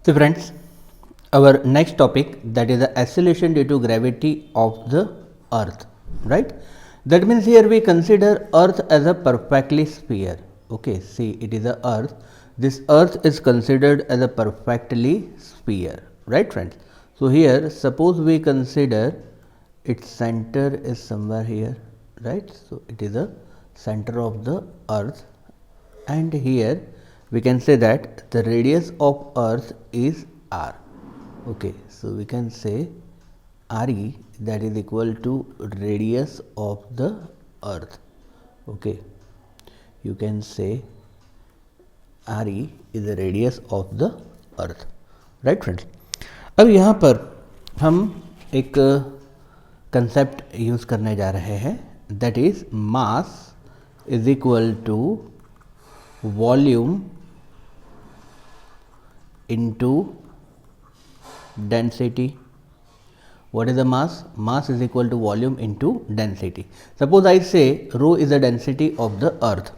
So friends, our next topic, that is the acceleration due to gravity of the earth, right? That means here we consider earth as a perfectly sphere. Okay, see, it is a earth. This earth is considered as a perfectly sphere, right friends? So here suppose we consider its center is somewhere here, right? So it is the center of the earth, and here we can say that the radius of earth is r. Okay, so we can say re, that is equal to radius of the earth. Okay, you can say re is the radius of the earth, right friends? अब यहाँ पर हम एक concept use करने जा रहे हैं, that is mass is equal to volume into density. What is the mass? Mass is equal to volume into density. Suppose I say rho is the density of the earth.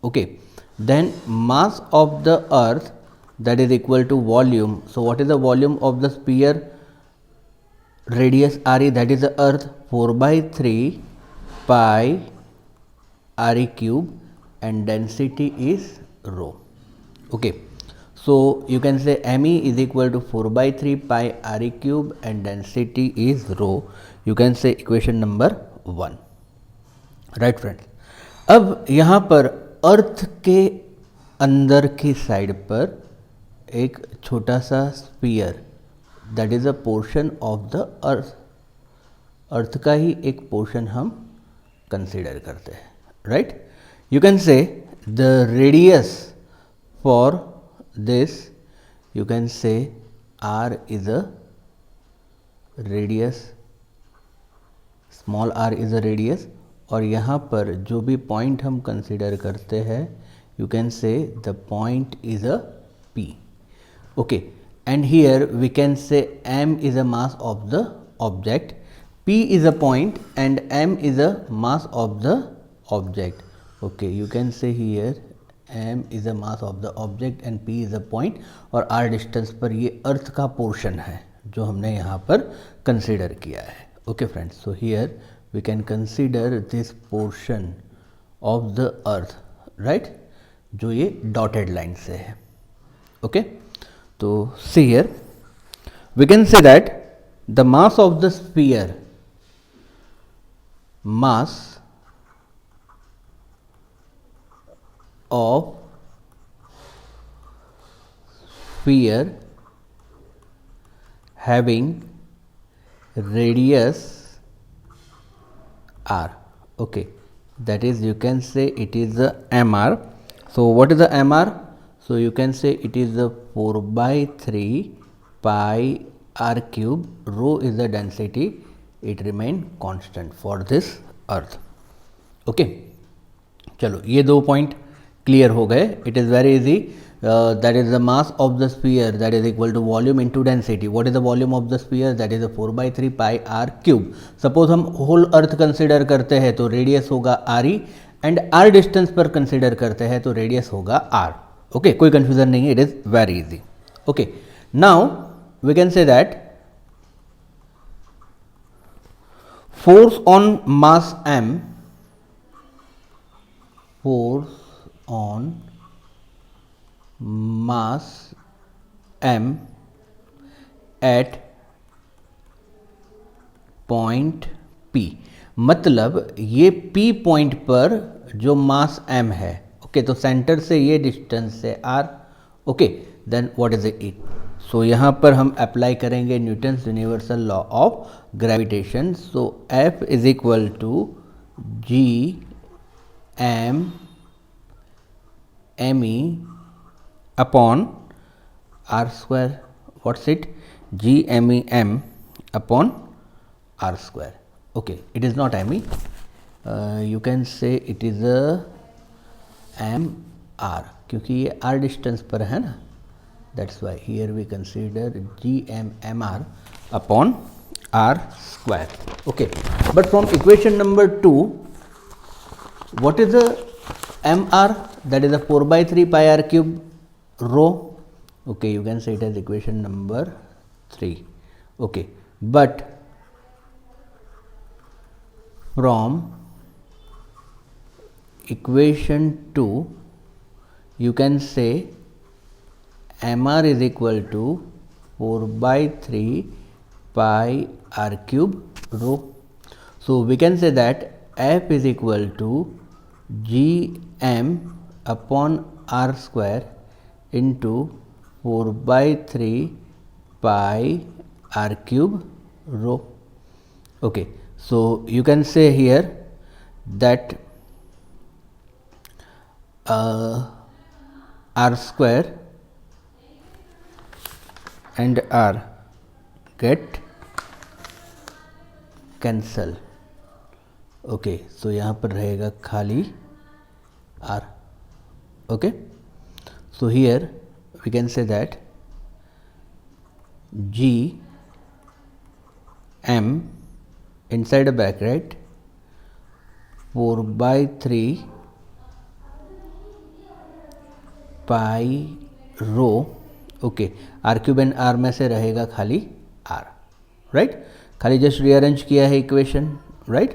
Okay, then mass of the earth, that is equal to volume. So what is the volume of the sphere? Radius re, that is the earth, 4 by 3 pi re cube, and density is rho. Okay, so you can say me is equal to 4 by 3 pi re cube and density is rho. You can say equation number 1, right friends? अब यहाँ पर अर्थ के अंदर की side पर एक छोटा सा sphere, that is a portion of the earth, earth का ही एक पोर्शन हम कंसिडर करते हैं, right? You can say the radius for this, you can say r is a radius, small r is a radius, और यहाँ पर जो भी पॉइंट हम कंसिडर करते हैं, you can say the point is a p. Okay, and here we can say m is a mass of the object, p is a point and m is a mass of the object. Okay, you can say here m is a mass of the object and p is a point, और r distance पर ये अर्थ का portion है जो हमने यहाँ पर consider किया है. Okay friends, so here we can consider this portion of the earth, right, जो ये डॉटेड लाइन से है. ओके, तो see here we can say that the mass of the sphere, mass of sphere having radius r. Okay, that is, you can say it is the mr. So what is the mr? So you can say it is the 4 by 3 pi r cube. Rho is the density, it remain constant for this earth. Okay, चलो ये दो point clear हो गए. It is very easy. That is the mass of the sphere, that is equal to volume into density. What is the volume of the sphere? That is 4 by 3 pi R cube. Suppose हम whole earth consider करते हैं तो radius होगा R E, and R distance पर consider करते हैं तो radius होगा आर. ओके, कोई कंफ्यूजन नहीं है, it is very easy. Okay, now we can say that force on mass m, force on mass m at point p. मतलब ये p पॉइंट पर जो मास m है, ओके, तो सेंटर से ये डिस्टेंस है r. Okay, then what is it? So यहाँ पर हम अप्लाई करेंगे Newton's universal law of gravitation. So F is equal to g m me upon r square. What's it? g me m upon r square. Okay, it is not me. You can say it is a m r, क्योंकि ये r distance पर है ना. That's why here we consider g m r upon r square. Okay, but from equation number 2, what is the mr? That is a 4 by 3 pi r cube rho. Okay, you can say it as equation number 3. Okay, but from equation 2 you can say mr is equal to 4 by 3 pi r cube rho. So we can say that f is equal to gm upon r square into 4 by 3 pi r cube rho. Okay, so you can say here that r square and r get cancel. Okay, सो यहाँ पर रहेगा खाली r. Okay, so here we can say that g m inside a bracket 4 by 3 pi rho. Okay, R cube and R में से रहेगा खाली r, right. खाली जस्ट रीअरेंज किया है equation, right.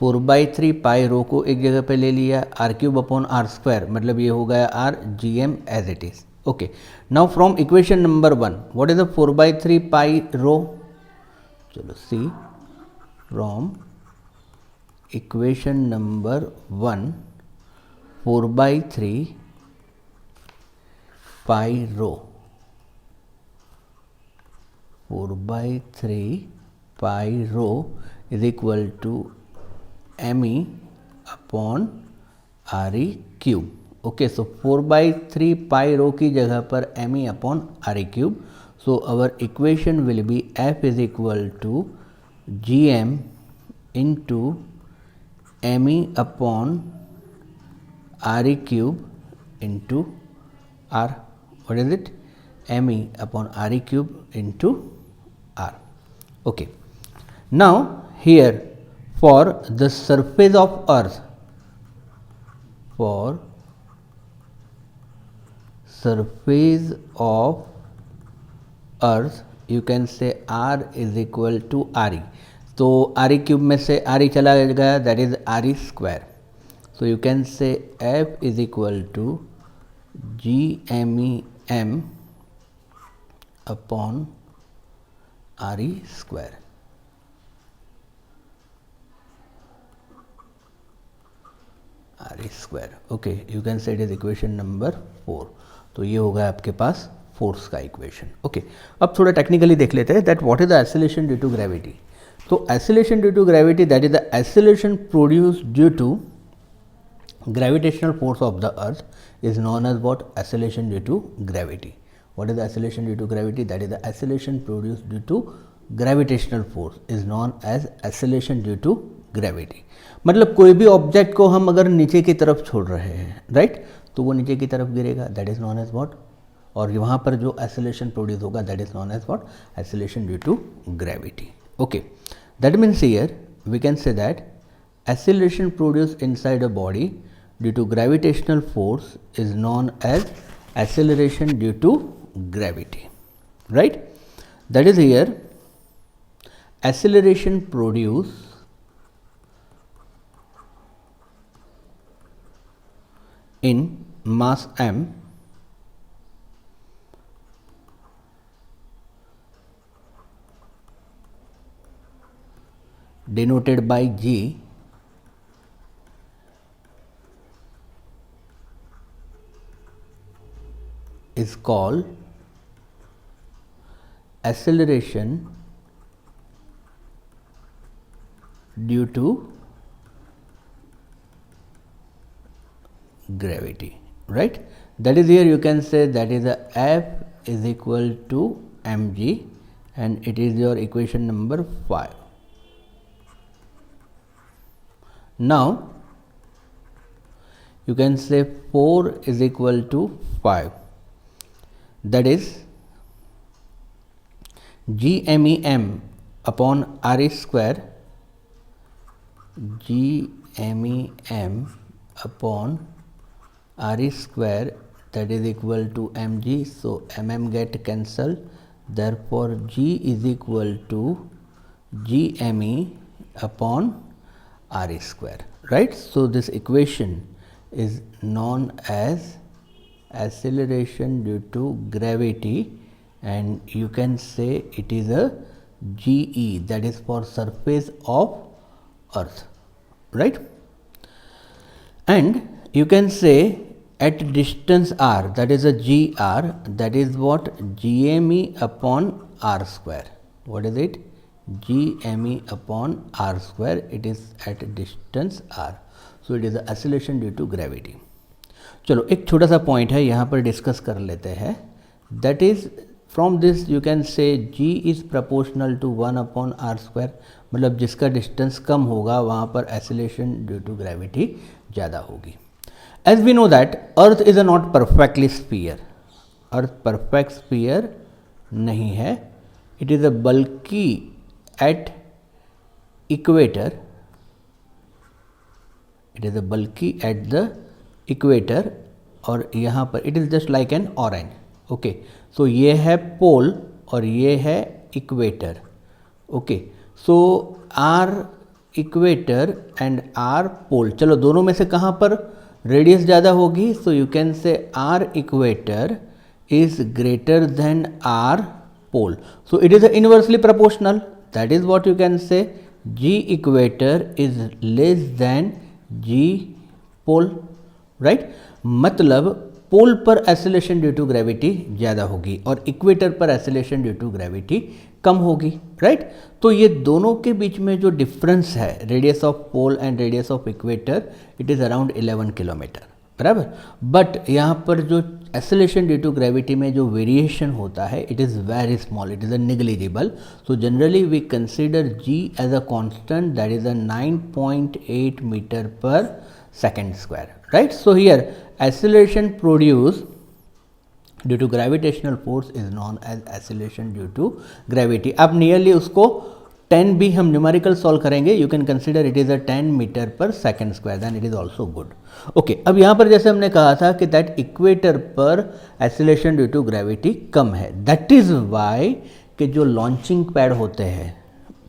4 by 3 pi rho को एक जगह पे ले लिया, R cube upon R square, मतलब ये हो गया R G M as it is. Okay, now from equation number 1 what is the 4 by 3 pi rho. चलो see from equation number 1 4 by 3 pi rho, 4 by 3 pi rho is equal to me upon R E cube. Okay, so 4 by 3 pi rho की जगह पर me upon R E cube. So our equation will be f is equal to G M into me upon R E cube into r. What is it? me upon r e cube into r. Okay, now here for the surface of earth, for surface of earth you can say r is equal to re. तो R E cube में से R E चला गया, that is R E square. So you can say F is equal to G M E M upon R E square. R E square. Okay, you can say it is equation number 4. तो ये होगा आपके पास force का equation. Okay, अब थोड़ा technically देख लेते हैं that what is the acceleration due to gravity. तो acceleration due to gravity that is the acceleration produced due to gravitational force of the earth is known as what? Acceleration due to gravity. What is the acceleration due to gravity? That is the acceleration produced due to gravitational force is known as acceleration due to gravity. मतलब कोई भी object को हम अगर नीचे की तरफ छोड़ रहे हैं, राइट, तो वो नीचे की तरफ गिरेगा, that is known as what. और वहाँ पर जो एक्सेलरेशन प्रोड्यूस होगा that is known as what? Acceleration due to gravity. Okay, that means here we can say that acceleration produced inside a body due to gravitational force is known as acceleration due to gravity, right. That is here acceleration produced in mass m denoted by g is called acceleration due to gravity, right. That is here you can say that is the F is equal to mg and it is your equation number 5. Now you can say 4 is equal to 5, that is GMEM upon RE square, GMEM upon RE square that is equal to mg, so mm get cancelled, therefore g is equal to gme upon r square, right. So this equation is known as acceleration due to gravity, and you can say it is a GE, that is for surface of earth, right. And you can say at distance r, that is a gr, that is what gme upon r square. What is it? gme upon r square. It is at distance r. So it is the acceleration due to gravity. चलो एक छोटा सा point है यहाँ पर discuss कर लेते हैं. That is from this you can say g is proportional to 1 upon R square. मतलब जिसका डिस्टेंस कम होगा वहाँ पर एक्सीलरेशन ड्यू टू ग्रेविटी ज़्यादा होगी. As we know that earth is a not perfectly sphere. Earth perfect sphere नहीं है. It is a bulge at equator. It is a bulge at the equator, और यहाँ पर it is just like an orange. Okay, so ये है pole और ये है equator. Okay, so R equator and R pole. चलो दोनों में से कहाँ पर रेडियस ज़्यादा होगी? सो यू कैन से are equator is greater than R pole. So it is inversely proportional. That is what you can say G equator is less than G pole, right. मतलब पोल पर acceleration due to gravity ज़्यादा होगी और equator पर acceleration due to gravity कम होगी, right. तो ये दोनों के बीच में जो डिफरेंस है, radius of pole and radius of equator, it is around 11 kilometer, बराबर. बट यहाँ पर जो एक्सीलरेशन ड्यू टू ग्रेविटी में जो वेरिएशन होता है, it is very small, it is a negligible. So generally we consider G as a constant, that is a 9.8 meter per second square, right. So here acceleration produced due to gravitational force is known as acceleration due to gravity. अब nearly उसको 10 भी हम numerical solve करेंगे. You can consider it is a 10 metre per second square, then it is also good. Okay, अब यहाँ पर जैसे हमने कहा था कि दैट इक्वेटर पर एक्सीलरेशन ड्यू टू ग्रेविटी कम है. दैट इज़ वाई कि जो लॉन्चिंग पैड होते हैं,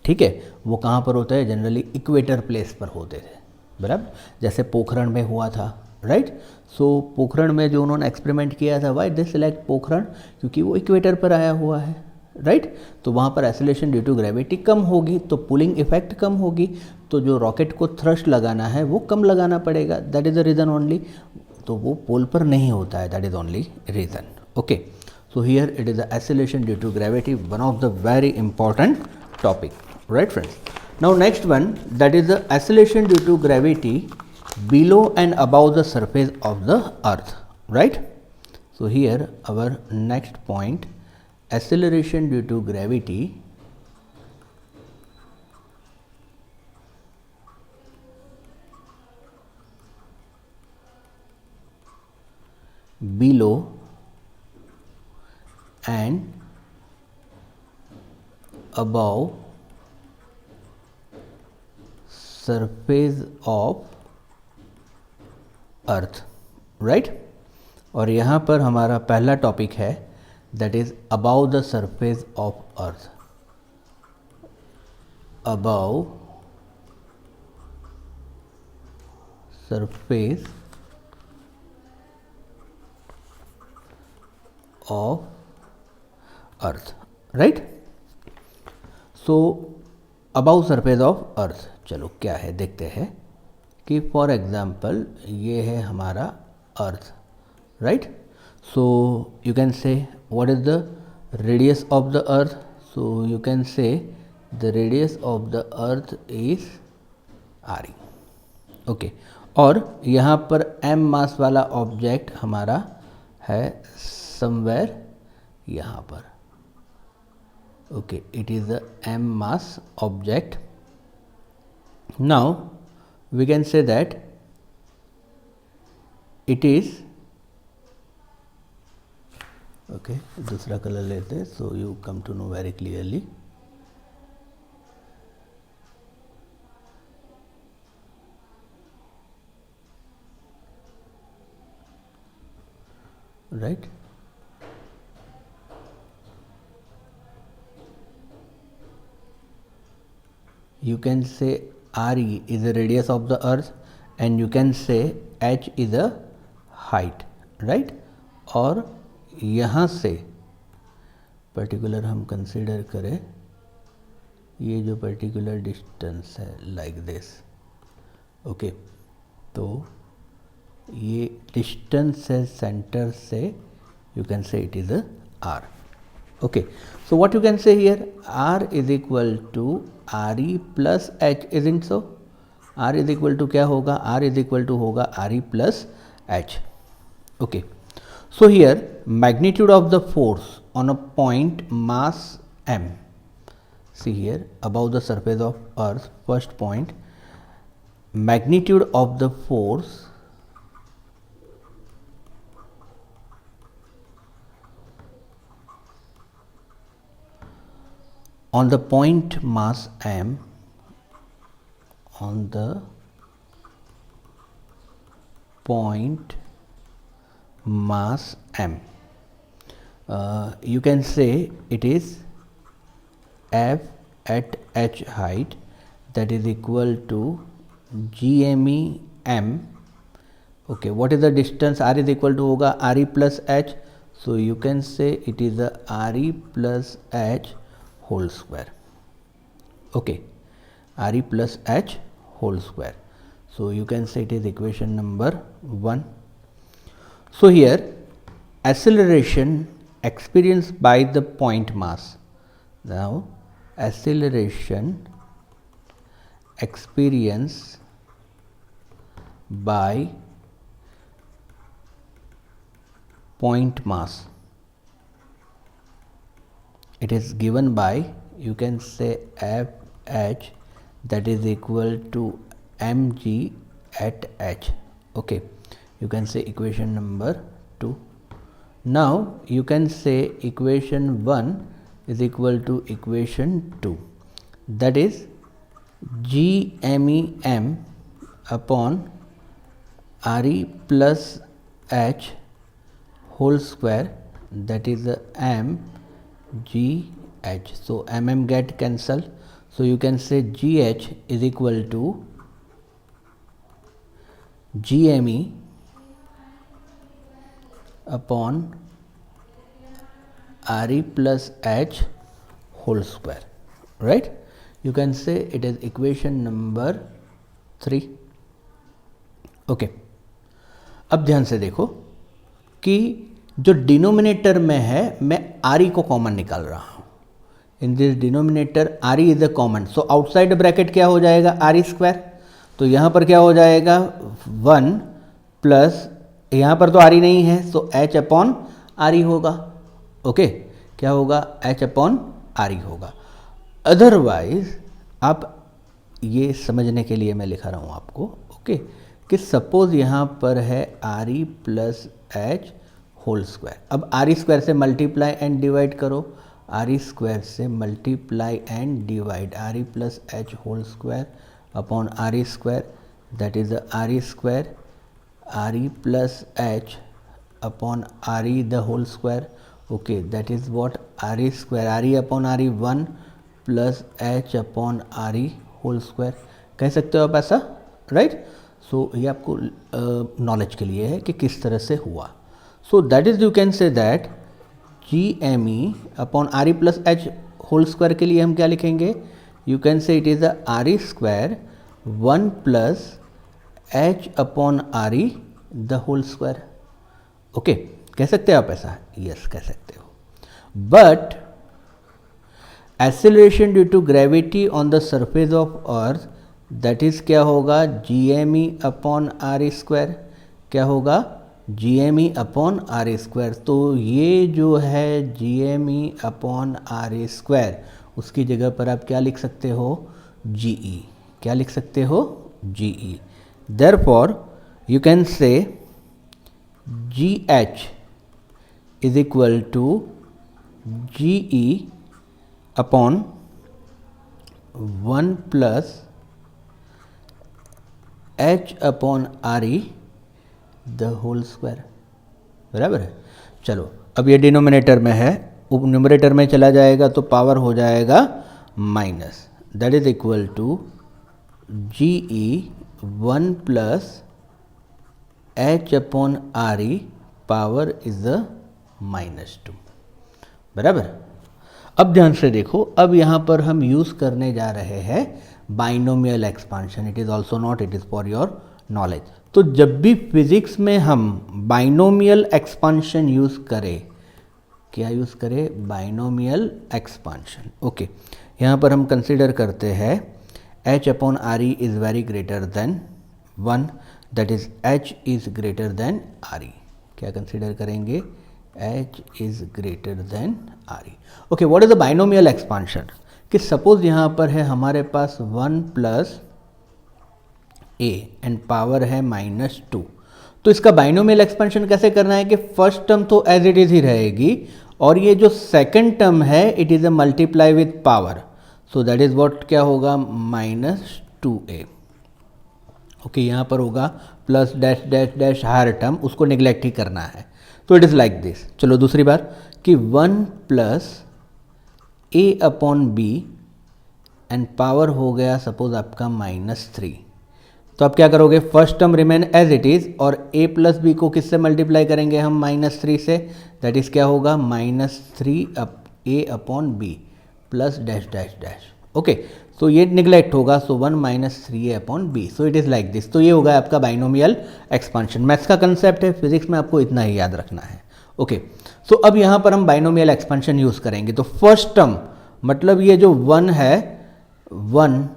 ठीक है, वो कहाँ पर होते हैं? जनरली इक्वेटर प्लेस पर होते थे, बराबर. जैसे पोखरण में हुआ था, राइट. सो पोखरण में जो उन्होंने एक्सपेरिमेंट किया था, वाई दे सिलेक्ट पोखरण? क्योंकि वो इक्वेटर पर आया हुआ है, राइट. तो वहाँ पर एक्सीलरेशन ड्यू टू ग्रेविटी कम होगी, तो पुलिंग इफेक्ट कम होगी, तो जो रॉकेट को थ्रस्ट लगाना है वो कम लगाना पड़ेगा. That is the reason only. तो वो पोल पर नहीं होता है, that is only reason. Okay, so here it is the acceleration due to gravity, one of the very important topic, right friends. Now next one, that is the acceleration due to gravity below and above the surface of the earth, right. So here our next point, acceleration due to gravity below and above surface of earth, right. और यहाँ पर हमारा पहला topic है, that is about the surface of earth. About surface of earth, right. So about surface of earth, चलो क्या है देखते हैं. कि फॉर एग्जाम्पल ये है हमारा earth, right. So you can say what is the radius of the earth. So you can say the radius of the earth is R E. Okay, और यहाँ पर m मास वाला ऑब्जेक्ट हमारा है समवेयर यहाँ पर. Okay, it is the m mass object. Now we can say that it is, okay, दूसरा colour लेते हैं, so you come to know very clearly. right? You can say RE is the radius of the earth and you can say H is the height, right? और यहाँ से particular हम consider करें ये जो पर्टिकुलर डिस्टेंस है like this, okay, तो ये डिस्टेंस है सेंटर से, you can say it is a R. Okay, so what you can say here, R is equal to RE plus H, isn't so? R is equal to क्या होगा, R is equal to होगा RE plus H. Okay, so here magnitude of the force on a point mass M, see here above the surface of earth, first point, magnitude of the force on the point mass M, on the point mass M, you can say it is F at H height, that is equal to GME M. Okay, what is the distance? R is equal to होगा RE plus H, so you can say it is a RE plus H whole square. Okay, RE plus H whole square. So you can say it is equation number 1. So here acceleration experienced by the point mass. Now acceleration experienced by point mass, it is given by, you can say FH, that is equal to mg at h. Okay, you can say equation number 2. Now you can say equation 1 is equal to equation 2, that is GMEM upon RE plus H whole square, that is mgh. So mm get cancelled, so you can say gh is equal to GME upon RE plus H whole square, right? You can say it is equation number 3. Okay, अब ध्यान से देखो कि जो denominator में है मैं RE को कॉमन निकाल रहा हूँ. In this denominator RE is a common, so outside bracket क्या हो जाएगा RE स्क्वायर. तो यहाँ पर क्या हो जाएगा 1 प्लस, यहाँ पर तो RE नहीं है, सो H अपॉन RE होगा. ओके, क्या होगा H अपॉन RE होगा. अदरवाइज आप ये समझने के लिए मैं लिखा रहा हूँ आपको, ओके, कि सपोज यहाँ पर है RE plus H whole square. अब RE स्क्वायर से मल्टीप्लाई एंड डिवाइड करो, RE स्क्वायर से multiply and divide RE plus H whole square upon RE square, that is RE square RE plus H upon RE the whole square. Okay, that is what RE square, RE upon RE 1 plus H upon RE whole square. कह सकते हो आप ऐसा, right? सो ये आपको knowledge के लिए है कि किस तरह से हुआ. So that is, you can say that GME upon RE plus H whole square के लिए हम क्या लिखेंगे, you can say it is RE square 1 plus H upon RE the whole square. Okay, कह सकते हो आप ऐसा? यस, कह सकते हो. But acceleration due to gravity on the surface of earth, that is क्या होगा GME अपॉन RE स्क्वायर. क्या होगा GME अपॉन RE स्क्वायर. तो ये जो है GME अपॉन RE स्क्वायर, उसकी जगह पर आप क्या लिख सकते हो GE. क्या लिख सकते हो GE. देयरफॉर यू कैन से GH is equal to GE upon 1 plus H upon RE the whole square. बराबर है. चलो अब ये डिनोमिनेटर में है, न्यूमरेटर में चला जाएगा तो पावर हो जाएगा minus, that is equal to G E 1 plus H upon R E power is the -2, बराबर। अब ध्यान से देखो, अब यहाँ पर हम यूज़ करने जा रहे हैं binomial expansion. It is also not, it is for your knowledge. तो जब भी फिजिक्स में हम बाइनोमियल एक्सपांशन यूज़ करें, क्या यूज़ करें? Binomial expansion. ओके, यहाँ पर हम कंसिडर करते हैं h upon R E is very greater than 1, that is h is greater than R E. क्या कंसिडर करेंगे? h is greater than are E. Okay, what is the binomial expansion? कि suppose यहाँ पर है हमारे पास 1 plus a and power है -2। तो इसका बाइनोमियल एक्सपेंशन कैसे करना है कि फर्स्ट टर्म तो एज इट इज ही रहेगी और ये जो सेकंड टर्म है it is a multiply with power, so that is what, क्या होगा? -2a। ओके, यहाँ पर होगा plus dash dash dash higher term, उसको निगलेक्ट ही करना है। तो इट इज़ लाइक दिस। चलो दूसरी बार कि 1 plus a upon b and power हो गया सपोज आपका -3। तो आप क्या करोगे? First term remain as it is और a प्लस बी को किससे मल्टीप्लाई करेंगे हम? -3 से, दैट इज क्या होगा? -3a upon B plus dash dash dash. Okay, तो ये निगलेक्ट होगा, so 1 -3a upon B, so it is like this. तो ये होगा आपका बाइनोमियल एक्सपांशन। मैथ्स का कंसेप्ट है, फिजिक्स में आपको इतना ही याद रखना है। ओके, सो अब यहाँ पर हम बाइनोमियल एक्सपांशन यूज करेंगे। तो फर्स्ट टर्म मतलब ये जो 1 है, 1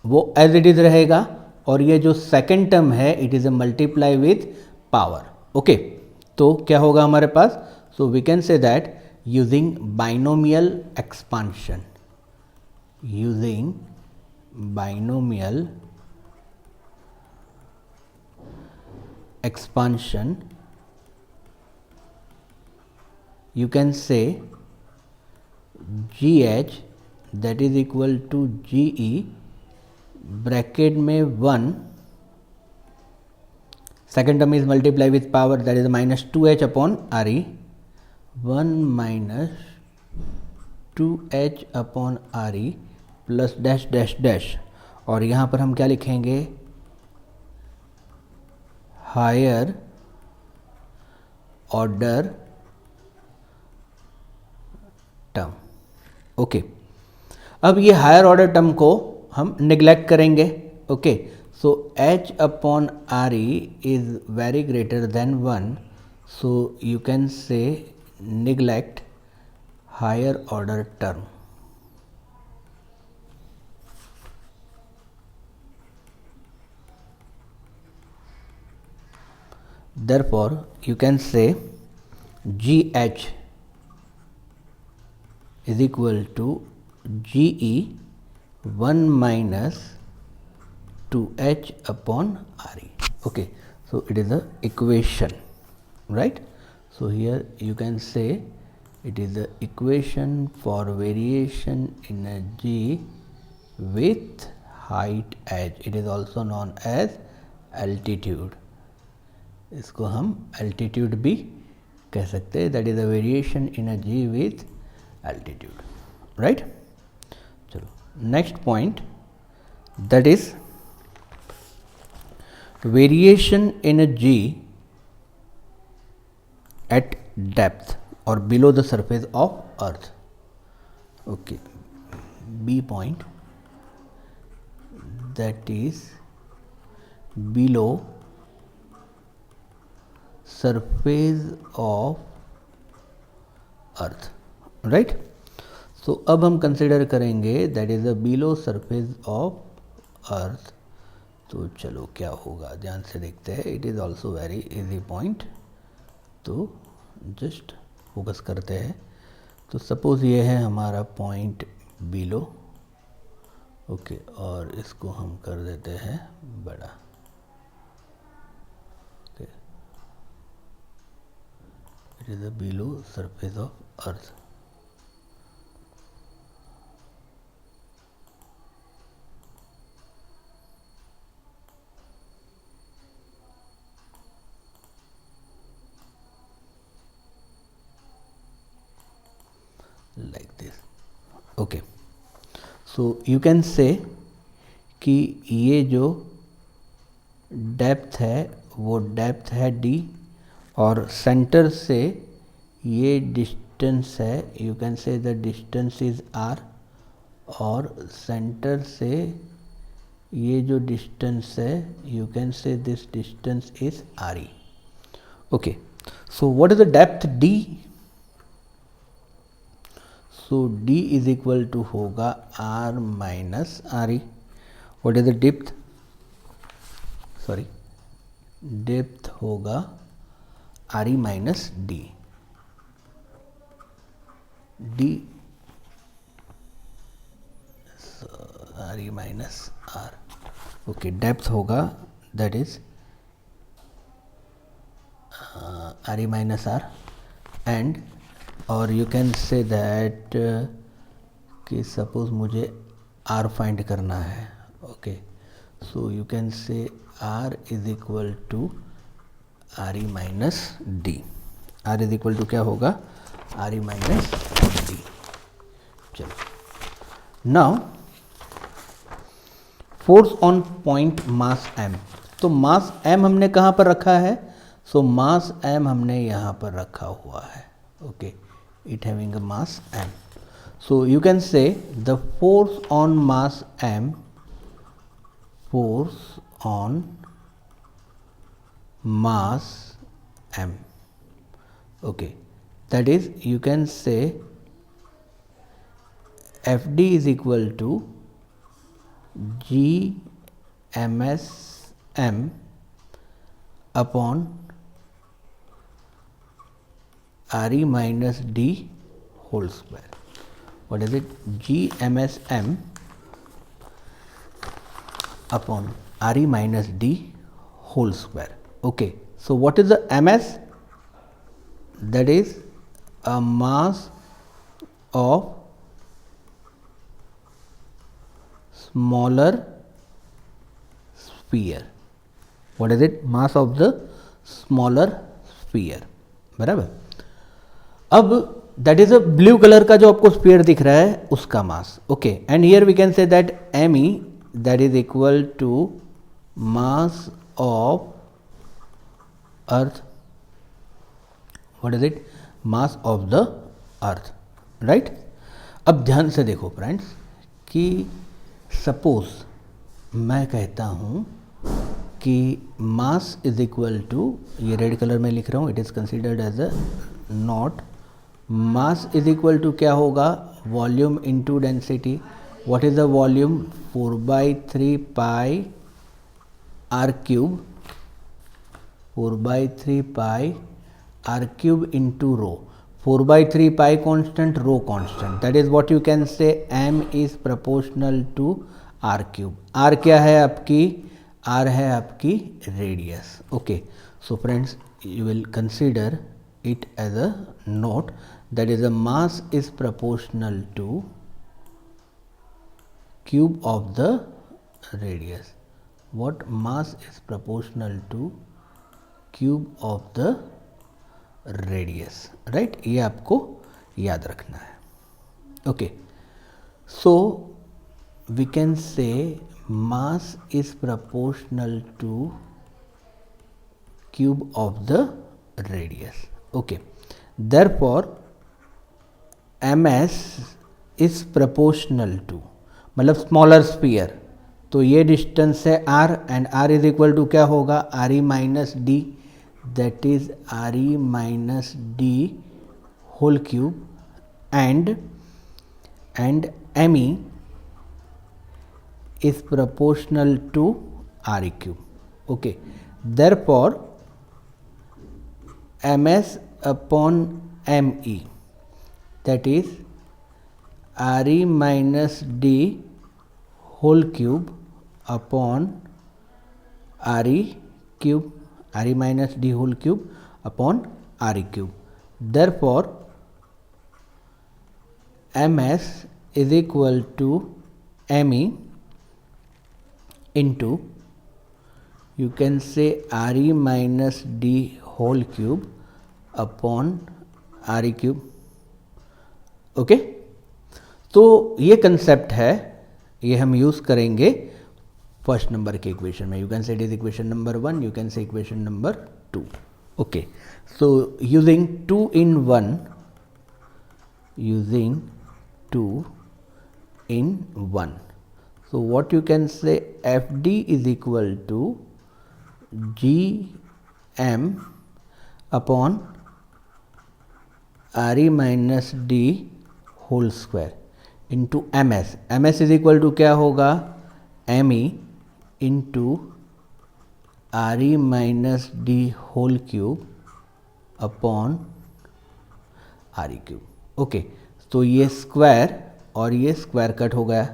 वो एज इट इज रहेगा और ये जो सेकेंड टर्म है it is a multiply with power. Okay, तो क्या होगा हमारे पास? So we can say that using binomial expansion, using binomial expansion you can say GH that is equal to GE bracket में 1, second term is multiply with power that is -2h upon R E, 1 -2h upon R E plus dash dash dash, और यहाँ पर हम क्या लिखेंगे? Higher order term. Okay, अब ये higher order term को हम निगलेक्ट करेंगे। Okay, so h upon R E is very greater than 1, so you can say neglect higher order term. therefore you can say GH is equal to GE 1 minus 2h upon RE. Okay, so it is a equation, right? So here you can say it is the equation for variation energy with height h. It is also known as altitude. इसको हम altitude भी कह सकते हैं, that is the variation energy with altitude, right? चलो next point, that is variation energy at depth or below the surface of earth. Okay, B point, that is below surface of earth, right? So अब हम consider करेंगे that is the below surface of earth. तो चलो क्या होगा ध्यान से देखते हैं, it is also very easy point, तो जस्ट फोकस करते हैं। तो सपोज ये है हमारा पॉइंट बिलो, ओके, और इसको हम कर देते हैं बड़ा। It is the below surface of earth. like this. Okay, so you can say कि ये जो डेप्थ है वो डेप्थ है d और सेंटर से ये डिस्टेंस है, you can say the distance is r और सेंटर से ये जो डिस्टेंस है you can say this distance is re. Okay, so what is the depth d? सो d इज इक्वल टू होगा r minus re. What is the depth? Sorry, depth होगा re minus d. d re minus r. Okay, depth होगा that is re minus r and और you can say that कि suppose मुझे r find करना है. Okay, so you can say r is equal to re minus d. r is equal to क्या होगा? re minus d. चलो, now force on point mass m. तो मास m हमने कहाँ पर रखा है? सो मास m हमने यहाँ पर रखा हुआ है. Okay, it having a mass m. So you can say the force on mass m, force on mass m. Okay, that is you can say Fd is equal to G ms m upon re minus d whole square. What is it? G ms m upon re minus d whole square. Okay, so what is the ms? That is a mass of smaller sphere. What is it? Mass of the smaller sphere. बराबर. अब that is a blue color का जो आपको sphere दिख रहा है उसका mass. Okay, and here we can say that me that is equal to mass of earth. What is it? Mass of the earth, right? अब ध्यान से देखो फ्रेंड्स कि सपोज मैं कहता हूँ कि मास इज इक्वल टू, ये रेड कलर में लिख रहा हूँ, it is considered as a not. Mass is equal to क्या होगा? Volume into density. What is the volume? 4/3 pi r cube, 4/3 pi r cube into rho. 4/3 pi constant, rho constant. That is what you can say m is proportional to r cube. r क्या है आपकी? r है आपकी radius. Okay, so friends, you will consider it as a note. That is, a mass is proportional to cube of the radius. What? Mass is proportional to cube of the radius, right? ये आपको याद रखना है. Okay, so we can say mass is proportional to cube of the radius. Okay, therefore ms is proportional to, मतलब smaller sphere, तो ये distance है r and r is equal to क्या होगा? re minus d. That is re minus d whole cube and me is proportional to re cube. Okay, therefore ms upon me, that is re minus d whole cube upon re cube, re minus d whole cube upon re cube. Therefore ms is equal to me into, you can say re minus d whole cube upon re cube. Okay, तो ये concept है, ये हम use करेंगे first number के equation में. You can say it is equation number 1, you can से equation number 2. Okay, so using 2 in 1, using 2 in 1, so what you can say, FD is equal to GM upon RE minus D whole square into MS. MS is equal to क्या होगा, ME into RE minus D whole cube upon RE cube. Okay, तो ये square और ये square cut हो गया.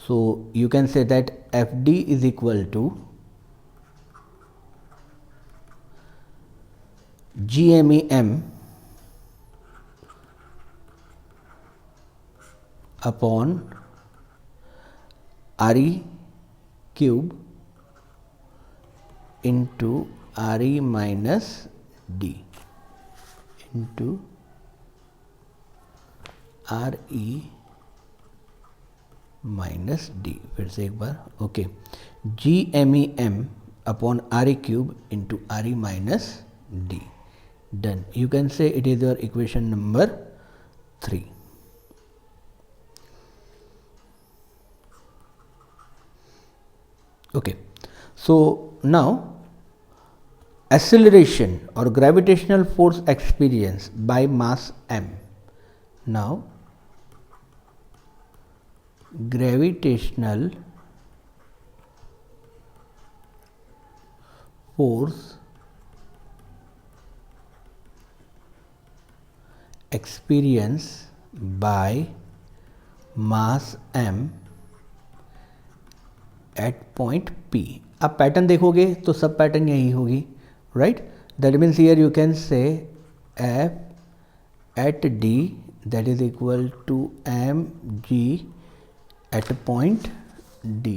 So you can say that FD is equal to GMEM upon RE cube into RE minus D into RE minus D. फिर से एक बार, okay, GMEM upon RE cube into RE minus D. Done. You can say it is your equation number 3. Okay, so now acceleration or gravitational force experienced by mass m. Now gravitational force experienced by mass m at point P. आप pattern देखोगे तो सब pattern यही होगी, right? That means here you can say F at D that is equal to mg at point D.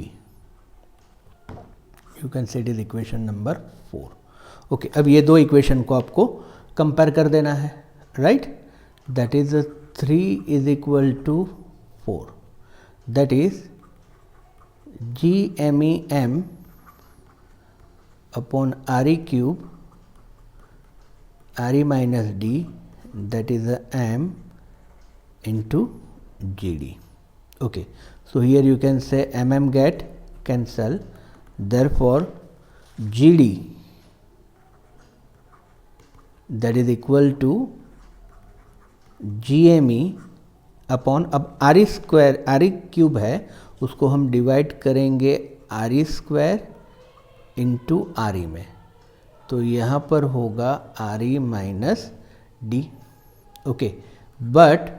You can say it is equation number 4. Okay, अब ये दो equation को आपको कंपेयर कर देना है, right? That is 3 is equal to 4. That is GMEM upon RE cube RE minus D, that is M into GD. Okay, so here you can say MM get cancel, therefore GD that is equal to GME upon, अब RE square RE cube है उसको हम divide करेंगे RE square into RE में, तो यहाँ पर होगा RE minus D. Okay, but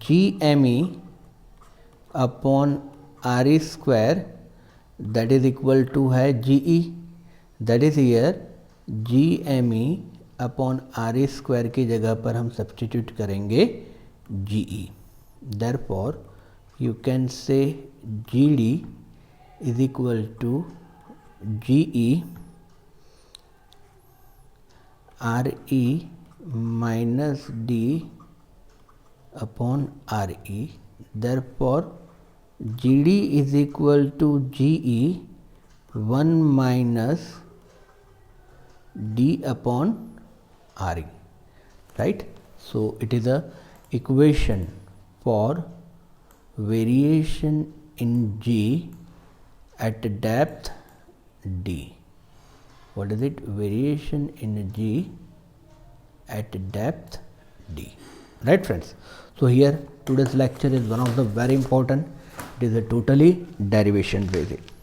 GME upon RE square that is equal to है GE, that is here GME upon RE square की जगह पर हम सब्स्टिट्यूट करेंगे GE. Therefore you can say GD is equal to GE RE minus D upon RE. Therefore GD is equal to GE 1 minus D upon RE, right? So it is a equation for variation in G at depth D. What is it? Variation in G at depth D. Right, friends? So here today's lecture is one of the very important. It is a totally derivation based.